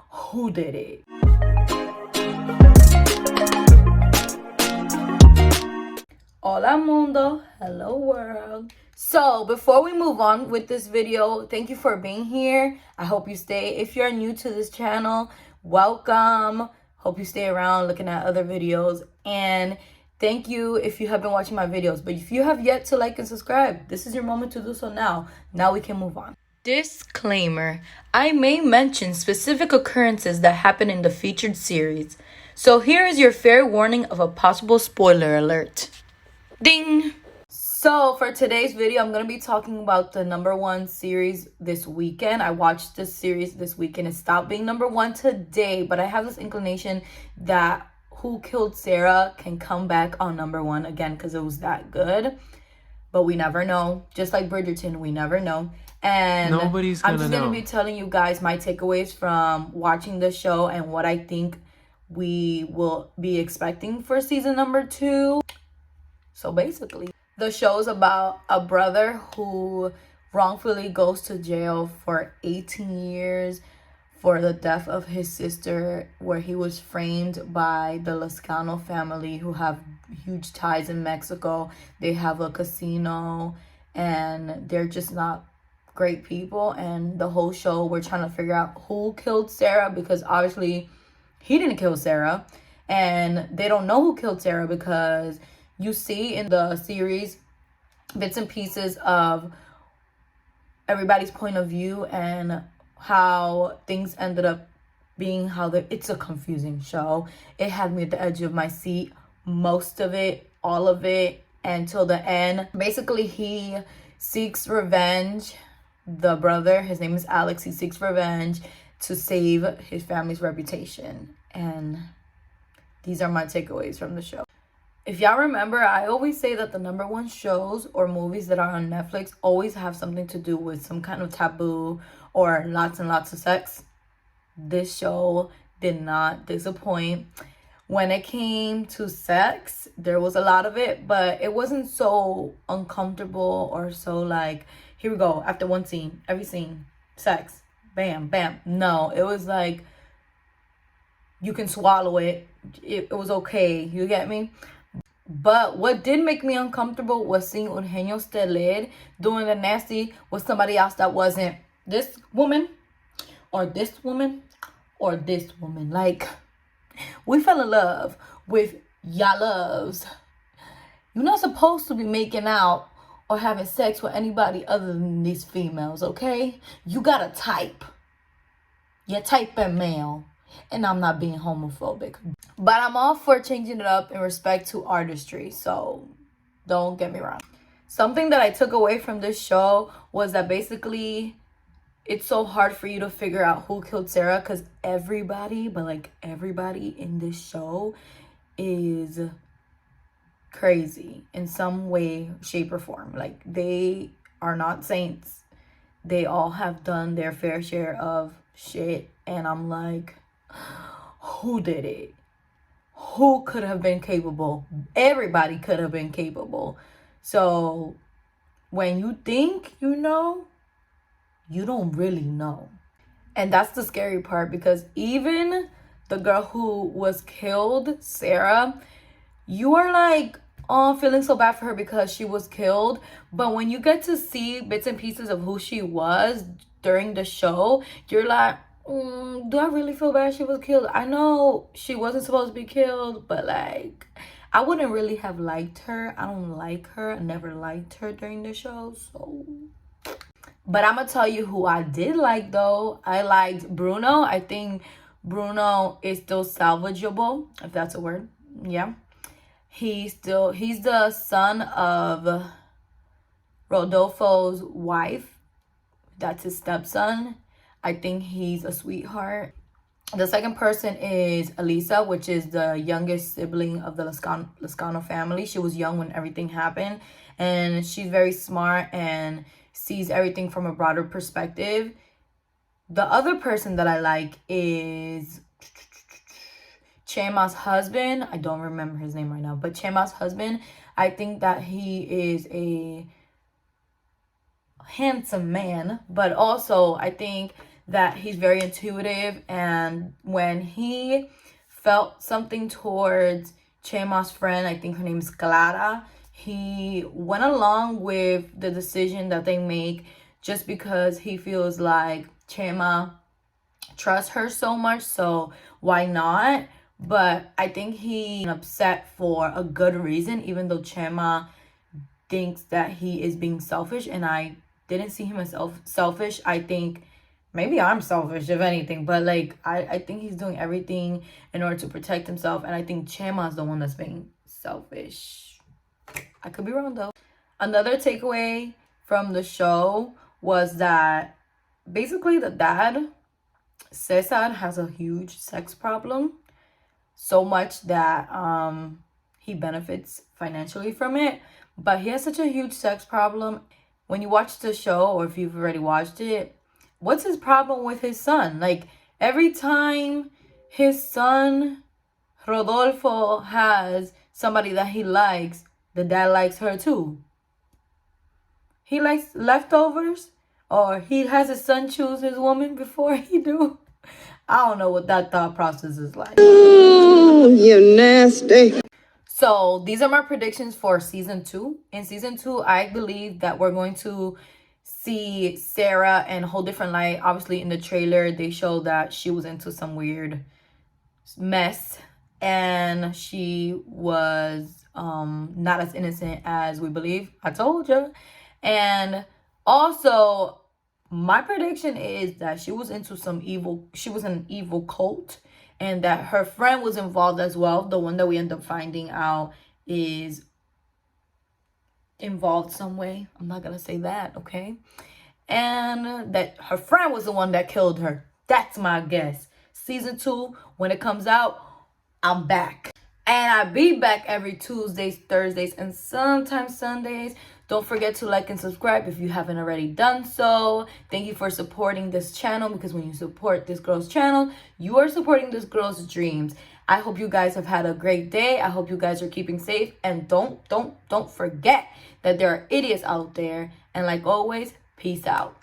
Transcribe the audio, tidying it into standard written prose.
Who did it? Hola mundo, hello world. So before we move on with this video, thank you for being here. I hope you stay. If you're new to this channel, welcome. Hope you stay around looking at other videos, and thank you if you have been watching my videos. But if you have yet to like and subscribe, this is your moment to do so now. Now we can move on. Disclaimer: I may mention specific occurrences that happen in the featured series, so here is your fair warning of a possible spoiler alert. Ding! So for today's video, I'm going to be talking about the #1 series this weekend. I watched this series this weekend. It stopped being #1 today, but I have this inclination that Who Killed Sara can come back on #1 again because it was that good. But we never know. Just like Bridgerton, we never know. And I'm just going to be telling you guys my takeaways from watching the show and what I think we will be expecting for season #2. So basically, the show is about a brother who wrongfully goes to jail for 18 years for the death of his sister, where he was framed by the Lescano family, who have huge ties in Mexico. They have a casino, and they're just not great people. And the whole show, we're trying to figure out who killed Sara, because obviously he didn't kill Sara, and they don't know who killed Sara because you see in the series bits and pieces of everybody's point of view and how things ended up being. It's a confusing show. It had me at the edge of my seat, most of it, all of it, until the end. Basically, he seeks revenge. The brother, his name is Alex, he seeks revenge to save his family's reputation. And these are my takeaways from the show. If y'all remember, I always say that the #1 shows or movies that are on Netflix always have something to do with some kind of taboo or lots and lots of sex. This show did not disappoint. When it came to sex, there was a lot of it, but it wasn't so uncomfortable or so like, here we go, after one scene, every scene, sex, bam, bam. No, it was like, you can swallow it. It was okay, you get me? But what did make me uncomfortable was seeing Eugenio Steller doing the nasty with somebody else that wasn't this woman or this woman or this woman. Like, we fell in love with y'all loves. You're not supposed to be making out or having sex with anybody other than these females, okay? You got a type. You're typing male. And I'm not being homophobic, but I'm all for changing it up in respect to artistry, so don't get me wrong. Something that I took away from this show was that basically it's so hard for you to figure out who killed Sara, because everybody, but like everybody in this show is crazy in some way, shape, or form. Like, they are not saints. They all have done their fair share of shit, and I'm like, who did it? Who could have been capable? Everybody could have been capable. So when you think you know, you don't really know. And that's the scary part, because even the girl who was killed, Sara, you are like, oh, feeling so bad for her because she was killed. But when you get to see bits and pieces of who she was during the show, you're like, do I really feel bad she was killed? I know she wasn't supposed to be killed, but like, I wouldn't really have liked her. I don't like her. I never liked her during the show, so. But I'm gonna tell you who I did like, though. I liked Bruno. I think Bruno is still salvageable, if that's a word. Yeah. He's the son of Rodolfo's wife. That's his stepson. I think he's a sweetheart. The second person is Elisa, which is the youngest sibling of the Lescano family. She was young when everything happened, and she's very smart and sees everything from a broader perspective. The other person that I like is Chema's husband. I don't remember his name right now, but Chema's husband, I think that he is a handsome man, but also I think that he's very intuitive, and when he felt something towards Chema's friend, I think her name's Clara, he went along with the decision that they make just because he feels like Chema trusts her so much, so why not? But I think he upset for a good reason, even though Chema thinks that he is being selfish, and I didn't see him as selfish. I think maybe I'm selfish, if anything, but like I think he's doing everything in order to protect himself, and I think Chema is the one that's being selfish. I could be wrong though. Another takeaway from the show was that basically the dad, Cesar, has a huge sex problem, so much that he benefits financially from it, but he has such a huge sex problem. When you watch the show, or if you've already watched it, what's his problem with his son? Like, every time his son Rodolfo has somebody that he likes, the dad likes her too. He likes leftovers, or he has his son choose his woman before he do. I don't know what that thought process is like. Oh, you nasty. So these are my predictions for season 2. In season 2, I believe that we're going to see Sara in a whole different light. Obviously, in the trailer, they show that she was into some weird mess, and she was not as innocent as we believe. I told you. And also, my prediction is that she was into some evil, she was in an evil cult, and that her friend was involved as well. The one that we end up finding out is involved some way. I'm not gonna say that, okay? And that her friend was the one that killed her. That's my guess. Season 2, when it comes out, I'm back. And I be back every Tuesdays, Thursdays, and sometimes Sundays. Don't forget to like and subscribe if you haven't already done so. Thank you for supporting this channel, because when you support this girl's channel, you are supporting this girl's dreams. I hope you guys have had a great day. I hope you guys are keeping safe. And don't forget that there are idiots out there. And like always, peace out.